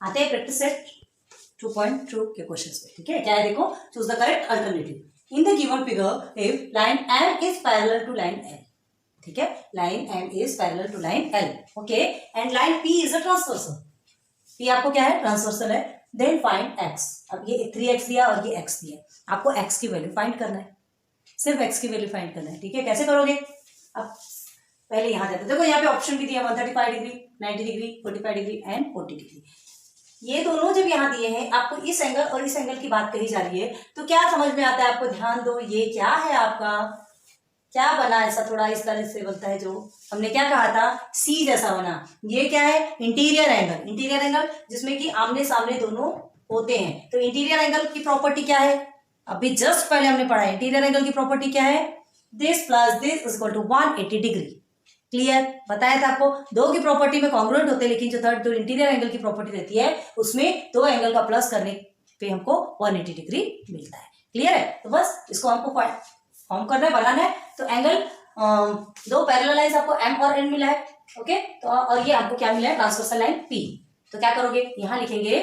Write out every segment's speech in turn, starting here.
आते हैं practice set 2.2 के क्वेश्चंस पे, ठीक है। क्या है देखो, choose the correct alternative in the given figure if line M is parallel to line L, ठीक है। Line M is parallel to line L, okay, and line P is a transversal. P आपको क्या है, transversal है। Then find x. अब ये 3x दिया और ये x दिया, आपको x की वैल्यू फाइंड करना है, सिर्फ x की वैल्यू फाइंड करना है, ठीक है। कैसे करोगे, अब पहले यहां जाते, देखो यहाँ पे ऑप्शन भी दिया 135 degree, 90 degree, 45 degree and 40 degree. ये दोनों जब यहाँ दिए हैं, आपको इस एंगल और इस एंगल की बात कही जा रही है, तो क्या समझ में आता है आपको, ध्यान दो। ये क्या है आपका, क्या बना, ऐसा थोड़ा इस तरह से बनता है, जो हमने क्या कहा था, सी जैसा बना। ये क्या है, इंटीरियर एंगल। इंटीरियर एंगल जिसमें कि आमने सामने दोनों होते हैं। तो इंटीरियर एंगल की प्रॉपर्टी क्या है, अभी जस्ट पहले हमने पढ़ा है। इंटीरियर एंगल की प्रॉपर्टी क्या है, this plus this is equal to 180 degree. Clear, बताया था आपको। दो की प्रॉपर्टी में कॉन्ग्रुएंट होते हैं, लेकिन जो थर्ड, जो इंटीरियर एंगल की प्रॉपर्टी रहती है, उसमें दो एंगल का प्लस करने पे हमको 180 डिग्री मिलता है। क्लियर है, तो बस इसको हमको फॉर्म करना है, बनाना है। तो एंगल दो पैरेलल लाइंस आपको एम और एन मिला है, ओके। तो और ये आपको क्या मिला है, ट्रांसवर्सल लाइन पी। तो क्या करोगे, यहां लिखेंगे,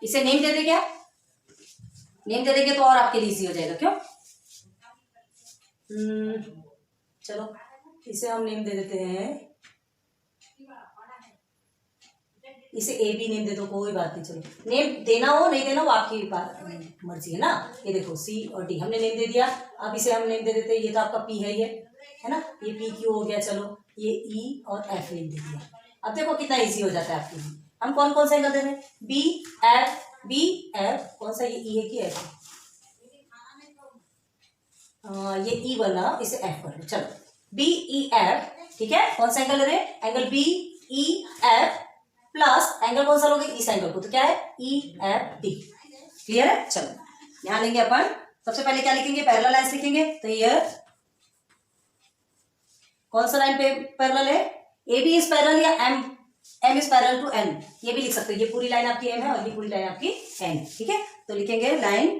इसे नेम दे दे, क्या नेम दे देंगे तो और आपके लिए इजी हो जाएगा, क्यों। चलो इसे हम नेम दे देते हैं, इसे ए बी नेम दे दो, कोई बात नहीं। चलो नेम देना हो नहीं देना हो आपकी मर्जी है ना। ये देखो सी और डी हमने नेम दे दिया, अब इसे हम नेम दे देते हैं, ये तो आपका पी है, ये है ना, ये पी क्यू हो गया। चलो ये ई और एफ नेम दे दिया। अब देखो कितना इजी हो जाता है आपके लिए। हम कौन कौन सा एंगल दे रहे हैं, बी एफ, कौन सा, ये ई है कि एफ है, ये ई बना, इसे एफ कर लो। चलो बी ई एफ, ठीक है। कौन सा एंगल ले रहे हैं, angle B E F plus angle कौन सा लोगे, इस एंगल को, तो क्या है, ई एफ डी। क्लियर है, चलो यहां लेंगे अपन। सबसे पहले क्या लिखेंगे, पैरेलल लाइंस लिखेंगे। तो ये कौन सा लाइन पे पैरेलल है, ए बी इज पैरेलल या M is parallel to N, ये भी लिख सकते हो। ये पूरी लाइन आपकी एम है और ये पूरी लाइन आपकी एन, ठीक है। तो लिखेंगे line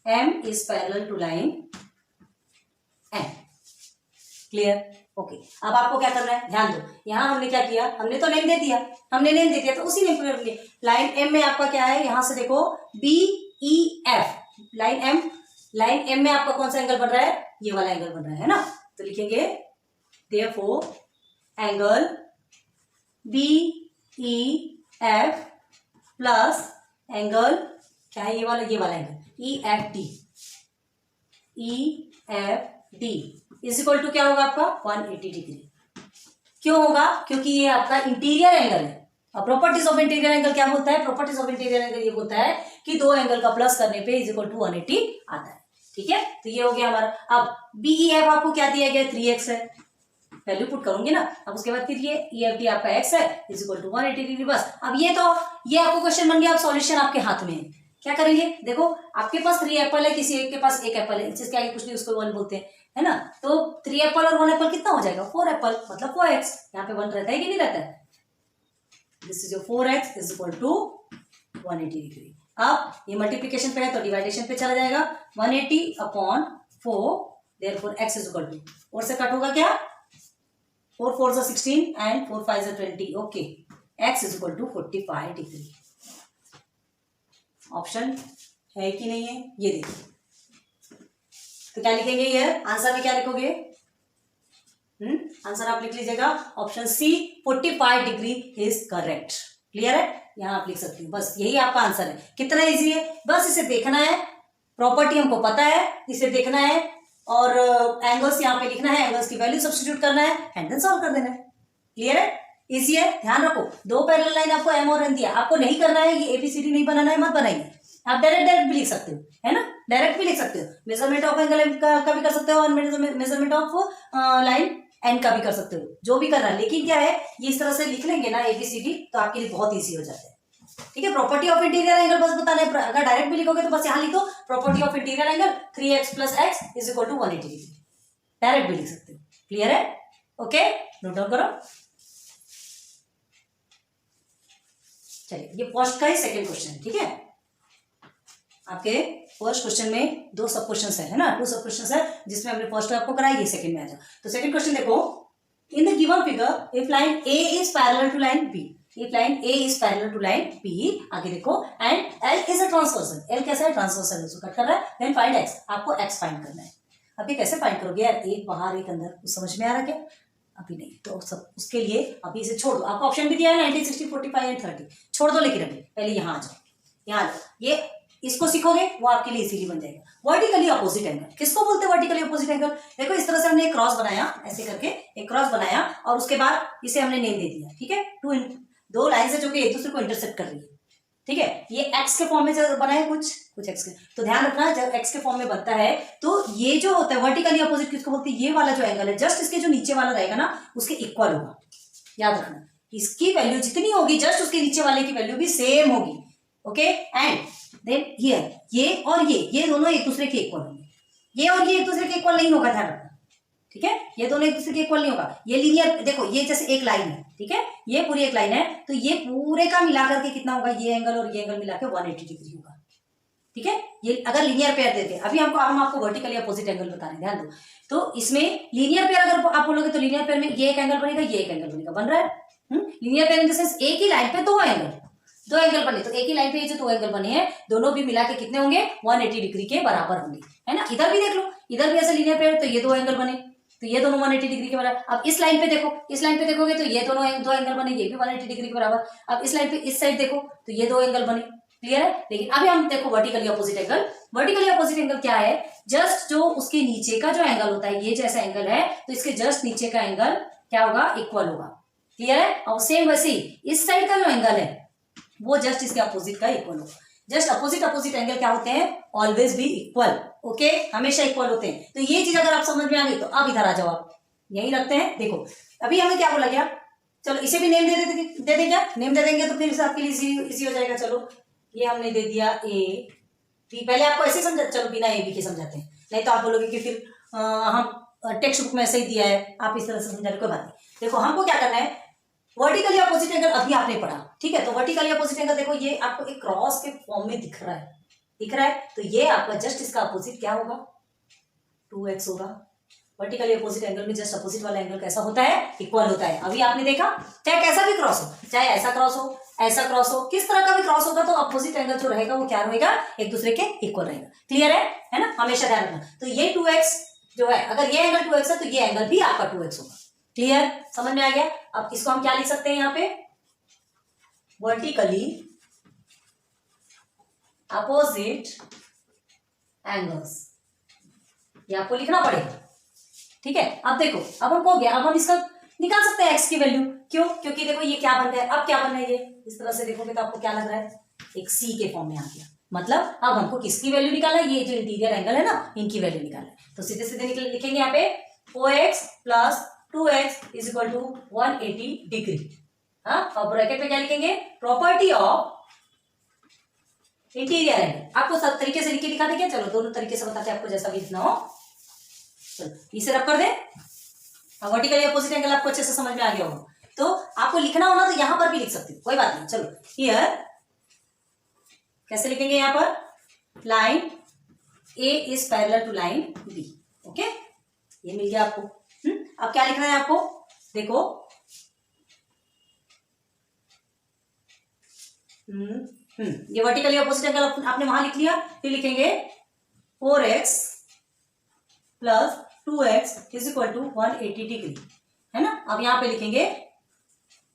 M is parallel to line N. Clear, okay. अब आपको क्या करना है, ध्यान दो। यहां हमने क्या किया, हमने तो नेम दे दिया, तो उसी नेम पे करेंगे। लाइन एम में आपका क्या है, यहां से देखो B E F, line M में आपका कौन सा एंगल बन रहा है, ये वाला एंगल बन रहा है ना। तो लिखेंगे therefore angle B E F plus angle क्या है, ये वाला angle E F D is equal to क्या होगा आपका 180 डिग्री। क्यों होगा, क्योंकि ये आपका इंटीरियर एंगल है। और प्रॉपर्टीज ऑफ इंटीरियर एंगल क्या बोलता है, प्रॉपर्टीज ऑफ इंटीरियर एंगल ये बोलता है कि दो एंगल का प्लस करने पे इज इक्वल टू 180 आता है, ठीक है। तो ये हो गया हमारा। अब बी ई एफ आपको क्या दिया गया, 3x है, वैल्यू पुट करूंगी ना। अब उसके बाद फिर ये ई एफ डी आपका x है इज इक्वल टू 180 डिग्री। बस अब ये आपको क्वेश्चन बन गया। अब सॉल्यूशन आपके हाथ में है, क्या करेंगे, देखो आपके पास 3 एप्पल है, किसी एक के पास 1 एप्पल है, इसके आगे कुछ नहीं, उसको 1 बोलते हैं, है ना। तो 3 एप्पल और 1 एप्पल कितना हो जाएगा, 4 एप्पल, मतलब 4x। यहाँ पे 1 रहता है कि नहीं रहता है, this is your 4x is equal to 180 degree. अब ये मल्टीप्लीकेशन पे है तो डिवाइडेशन पे चला जाएगा, 180 upon 4, therefore x is equal to 4 से कट होगा क्या, 4 4 से 16 एंड 4 5 से 20, okay. x is equal to 45 degree. Option है कि नहीं है, ये देखिए। तो क्या लिखेंगे, ये आंसर में क्या लिखोगे, आंसर आप लिख लीजिएगा option C 45 degree is correct. Clear है, यहां आप लिख सकते हो। बस यही आपका आंसर है। कितना इजी है, बस इसे देखना है, प्रॉपर्टी हमको पता है, इसे देखना है और एंगल्स यहाँ पे लिखना है, एंगल्स की वैल्यू सब्स्टिट्यूट करना है, एंड देन सॉल्व कर देना है। क्लियर है, इजी है। ध्यान रखो, दो पैरेलल लाइन आपको एम और एन दिया, आपको नहीं करना है, ये एबीसीडी नहीं बनाना है, मत बनाइए। आप डायरेक्ट भी लिख सकते हो, है ना, डायरेक्ट भी लिख सकते हो। मेजरमेंट ऑफ एंगल का भी कर सकते हो और मेजरमेंट ऑफ लाइन एन का भी कर सकते हो, जो भी करना है। लेकिन क्या है, ये इस तरह से लिख लेंगे ना एबीसीडी, तो आपके लिए बहुत ईजी हो जाता है, ठीक है। प्रॉपर्टी ऑफ इंटीरियर एंगल बस बताना है। अगर डायरेक्ट भी लिखोगे तो बस यहाँ लिखो property of interior angle 3x plus x is equal to 180 degree, direct भी लिख सकते हो। क्लियर है, ओके, नोट डाउन करो। चलिए, ये फर्स्ट का ही सेकंड क्वेश्चन, ठीक है। आपके फर्स्ट क्वेश्चन में 2 सब क्वेश्चन है ना, 2 सब क्वेश्चन है, जिसमें हमने फर्स्ट आपको कराया, ये सेकंड में आ जाओ। तो सेकंड क्वेश्चन देखो, in the given figure if line A is parallel to line B, if line A is parallel to line B, आगे देखो, and L is a transversal, L कैसा है, ट्रांसवर्सल उसको कट कर रहा है, देन फाइंड एक्स, आपको x फाइंड करना है। अभी कैसे फाइंड करोगे यार, एक बाहर एक अंदर, कुछ समझ में आ रहा क्या? अभी नहीं, तो सब उसके लिए अभी इसे छोड़ दो, आपको ऑप्शन भी दिया है 90, 60, 45 एंड 30, छोड़ दो, लेकिन अभी पहले यहाँ आ जाओ, यहाँ आ जाओ, ये इसको सीखोगे वो आपके लिए इजीली बन जाएगा। वर्टिकली अपोजिट एंगल किसको बोलते हैं? वर्टिकली अपोजिट एंगल, देखो इस तरह से हमने एक क्रॉस बनाया, ऐसे करके एक क्रॉस बनाया और उसके बाद इसे हमने नेम दे दिया, ठीक है, दो लाइन से जो कि एक दूसरे को इंटरसेक्ट कर रही है, ठीक है, ये एक्स के फॉर्म में जब बना है, कुछ एक्स के, तो ध्यान रखना जब एक्स के फॉर्म में बनता है तो ये जो होता है वर्टिकली अपोजिट किसको बोलते हैं? ये वाला जो एंगल है जस्ट इसके जो नीचे वाला रहेगा ना उसके इक्वल होगा, याद रखना, इसकी वैल्यू जितनी होगी जस्ट उसके नीचे वाले की वैल्यू भी सेम होगी, ओके, एंड देन हियर ये और ये दोनों एक दूसरे के इक्वल होंगे, ये और ये एक दूसरे के इक्वल नहीं होगा, ध्यान रखना, ठीक है, ये दोनों एक दूसरे के इक्वल नहीं होगा, ये लीनियर, देखो ये जैसे एक लाइन है, ठीक है, ये पूरी एक लाइन है, तो ये पूरे का मिलाकर के कितना होगा, ये एंगल और ये एंगल मिलाकर 180 डिग्री होगा, ठीक है, ये अगर लीनियर पेयर देते हैं, अभी हम आपको वर्टिकली अपोजिट एंगल बता रहे हैं, ध्यान दो, तो इसमें लीनियर पेयर अगर आप बोलोगे तो लीनियर पेयर में ये एक एंगल बनेगा, ये एक एंगल बनेगा, बन रहा है, linear pair in the sense एक ही लाइन पे दो एंगल बने, तो एक ही लाइन पे ये जो दो एंगल बने हैं दोनों भी मिला के कितने होंगे, 180 डिग्री के बराबर होंगे, है ना, इधर भी देख लो, इधर भी ऐसे लीनियर पेयर, तो ये दो एंगल बने, तो ये दोनों 180 डिग्री के बराबर। अब इस लाइन पे देखो, इस लाइन पे देखोगे तो ये दोनों दो एंगल बने, ये भी 180 डिग्री के बराबर। अब इस लाइन पे इस साइड देखो तो ये दो एंगल बने, क्लियर है। लेकिन अभी हम देखो vertically opposite angle. Vertically opposite angle क्या है, जस्ट जो उसके नीचे का जो एंगल होता है, ये जैसा एंगल है तो इसके जस्ट नीचे का एंगल क्या होगा, इक्वल होगा, क्लियर है। और सेम वैसे ही इस साइड का जो एंगल है वो जस्ट इसके अपोजिट का इक्वल होगा। जस्ट अपोजिट एंगल क्या होते हैं, ऑलवेज भी इक्वल, ओके, हमेशा इक्वल होते हैं। तो ये चीज अगर आप समझ में आ गई तो अब इधर आ जाओ, आप यही रखते हैं। देखो अभी हमें क्या बोला गया, चलो इसे भी नेम दे दे क्या, नेम दे देंगे तो फिर आपके लिए इजी हो जाएगा। चलो ये हमने दे दिया ए बी, पहले आपको ऐसे समझा, चलो बिना ए बी के समझाते हैं, नहीं तो आप बोलोगे कि फिर हम टेक्स्ट बुक में ऐसे ही दिया है, आप इस तरह से समझा रहे, कोई बात नहीं। देखो हमको क्या करना है, वर्टिकली अपोजिट एंगल अभी आपने पढ़ा, ठीक है। तो वर्टिकली अपोजिट एंगल देखो ये आपको एक क्रॉस के फॉर्म में दिख रहा है, तो ये आपका जस्ट इसका अपोजिट क्या होगा, 2x होगा। वर्टिकली अपोजिट एंगल में जस्ट अपोजिट वाला एंगल कैसा होता है, इक्वल होता है। अभी आपने देखा, चाहे कैसा भी क्रॉस हो, चाहे ऐसा क्रॉस हो, ऐसा क्रॉस हो, किस तरह का भी क्रॉस होगा तो अपोजिट एंगल जो रहेगा वो क्या रहेगा, एक दूसरे के इक्वल रहेगा, क्लियर है ना, हमेशा ध्यान रखना। तो ये 2x जो है, अगर ये एंगल 2x है तो ये एंगल भी आपका 2x होगा, क्लियर, समझ में आ गया। अब इसको हम क्या लिख सकते हैं यहाँ पे, वर्टिकली अपोजिट एंगल्स, ये आपको लिखना पड़ेगा, ठीक है। अब देखो अब हमको हो गया, अब हम इसका निकाल सकते हैं x की वैल्यू, क्यों, क्योंकि देखो ये क्या बन गया, अब क्या बन रहा है, ये इस तरह से देखोगे तो आपको क्या लग रहा है, एक c के फॉर्म में आ गया। मतलब अब हमको किसकी वैल्यू निकालना है, ये जो इंटीरियर एंगल है ना, इनकी वैल्यू निकालना है। तो सीधे सीधे लिखेंगे यहाँ पे 4x plus 2x is equal to 180 degree. हाँ, और ब्रैकेट में क्या लिखेंगे, प्रॉपर्टी ऑफ इंटीरियर एंगल। आपको सब तरीके से लिख के दिखा देंगे, चलो दोनों तरीके से बताते हैं आपको, जैसा भी लिखना हो। चलो इसे रब कर दे, वर्टिकली अपोजिट एंगल आपको अच्छे से समझ में आ गया होगा। तो आपको लिखना हो ना तो यहां पर भी लिख सकते हो, कोई बात नहीं। चलो हियर कैसे लिखेंगे, यहां पर line A is parallel to line B, okay, ये मिल गया आपको। अब क्या लिखना है आपको, देखो ये वर्टिकली अपोजिट एंगल आपने वहां लिख लिया, फिर लिखेंगे 4x plus 2x is equal to 180 degree, है ना। अब यहां पे लिखेंगे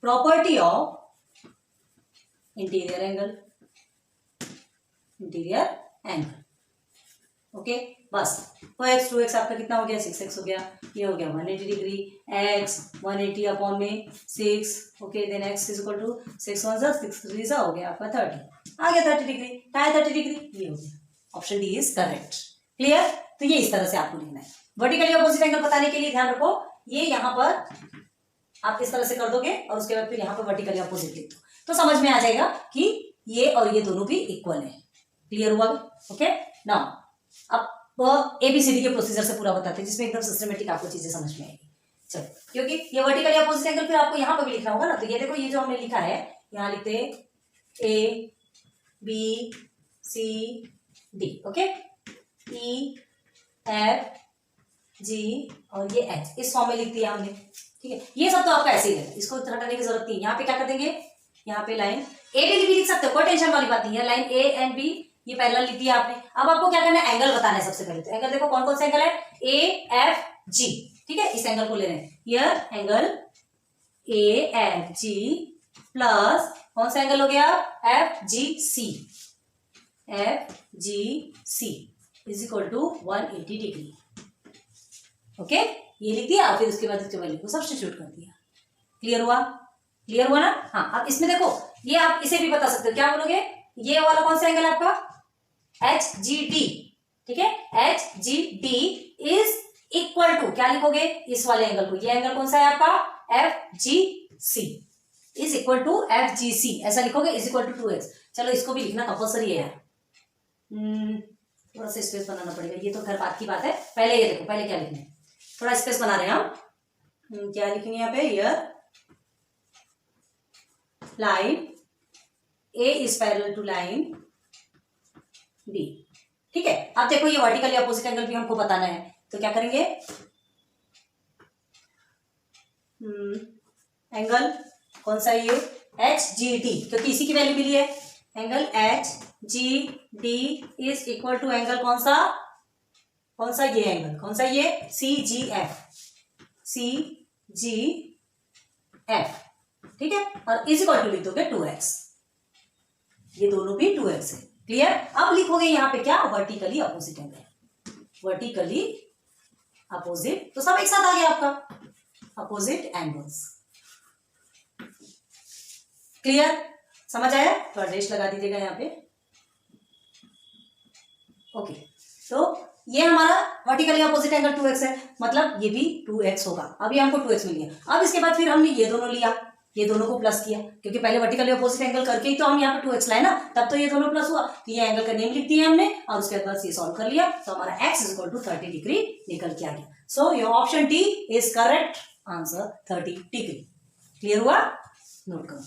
property of interior angle, okay, बस 4x 2x आपका कितना हो गया, 6x हो गया, ये हो गया 180 डिग्री, x 180 अपॉन में 6, okay, then x is equal to 6 1 6 3 हो गया आपका 30, आ गया 30 डिग्री, क्या है 30 डिग्री, ये हो गया, option D is correct, clear. तो ये इस तरह से आपको लिखना है। वर्टिकली अपोजिट एंगल बताने के लिए ध्यान रखो, ये यहाँ पर आप इस तरह से कर दोगे और उसके बाद फिर यहाँ पर वर्टिकली अपोजिट लिख दो, तो समझ में आ जाएगा कि ये और ये दोनों भी इक्वल है, क्लियर हुआ, ओके। नाउ अब एबीसीडी के प्रोसीजर से पूरा बताते हैं, जिसमें एकदम सिस्टमेटिक आपको चीजें समझ में आएगी। चलो, क्योंकि ये वर्टिकली अपोजिट एंगल फिर आपको यहाँ पर भी लिखना होगा ना, तो ये देखो ये जो हमने लिखा है, यहाँ लिखते A B C D, okay, E F G और ये एच, इस फॉर्म में लिख दिया हमने, ठीक है। ये सब तो आपका ऐसे ही है, इसको हटाने की जरूरत नहीं। यहाँ पे क्या कर देंगे, यहाँ पे लाइन ए भी लिख सकते हो, कोई टेंशन वाली बात नहीं है। लाइन ए एंड बी ये पैरेलल लिख दिया आपने। अब आपको क्या करना है, एंगल बताना है सबसे पहले। तो एंगल देखो कौन कौन से एंगल है, ए एफ जी, ठीक है, इस एंगल को ले रहे हैं। Here angle A F G plus कौन सा एंगल हो गया, F G C, F G C is equal to 180 degree. Okay, ये लिख दिया, फिर उसके बाद इसके वैल्यू को सब्स्टिट्यूट कर दिया। क्लियर हुआ, क्लियर हुआ ना। हाँ, अब इसमें देखो ये आप इसे भी बता सकते हो, क्या बोलोगे, ये वाला कौन सा एंगल है आपका, एच जी डी, ठीक है, H G D is equal to, क्या लिखोगे, इस वाले एंगल को, ये एंगल कौन सा है आपका, F G C is equal to F G C, ऐसा लिखोगे, इज इक्वल टू 2x। चलो इसको भी लिखना कंपल्सरी है यार, थोड़ा सा स्पेस बनाना पड़ेगा, ये तो खैर बात की बात है। पहले ये देखो, पहले क्या लिखना है, थोड़ा स्पेस बना रहे हैं हम। क्या लिखेंगे यहाँ पे, here line A is parallel to line B, ठीक है। अब देखो ये वर्टिकली अपोजिट एंगल भी हमको बताना है, तो क्या करेंगे, एंगल कौन सा है ये, एच जी डी, क्योंकि इसी की वैल्यू मिली है। Angle H G D is equal to angle कौन सा, कौन सा ये एंगल, कौन सा ये, सी जी एफ, सी जी एफ, ठीक है, और इज इक्वल टू लिख दोगे 2x, ये दोनों भी 2x है। क्लियर। अब लिखोगे यहाँ पे क्या, vertically opposite angle, vertically opposite, तो सब एक साथ आ गया आपका, अपोजिट एंगल्स। क्लियर, समझ आया, थोड़ा रेस्ट लगा दीजिएगा यहाँ पे। ओके, तो ये हमारा वर्टिकली अपोजिट एंगल 2x है, मतलब ये भी 2x होगा। अभी हमको 2x मिल गया। अब इसके बाद फिर हमने ये दोनों लिया, ये दोनों को प्लस किया, क्योंकि पहले वर्टिकली अपोजिट एंगल करके ही तो हम यहाँ पे 2x लाए ना, तब तो ये दोनों प्लस हुआ। तो ये एंगल का नेम लिख दिया हमने, और उसके बाद ये सॉल्व कर लिया, तो हमारा x is equal to 30 degree निकल के आ गया। So your option D is correct answer, 30 degree. Clear हुआ, नोट करो।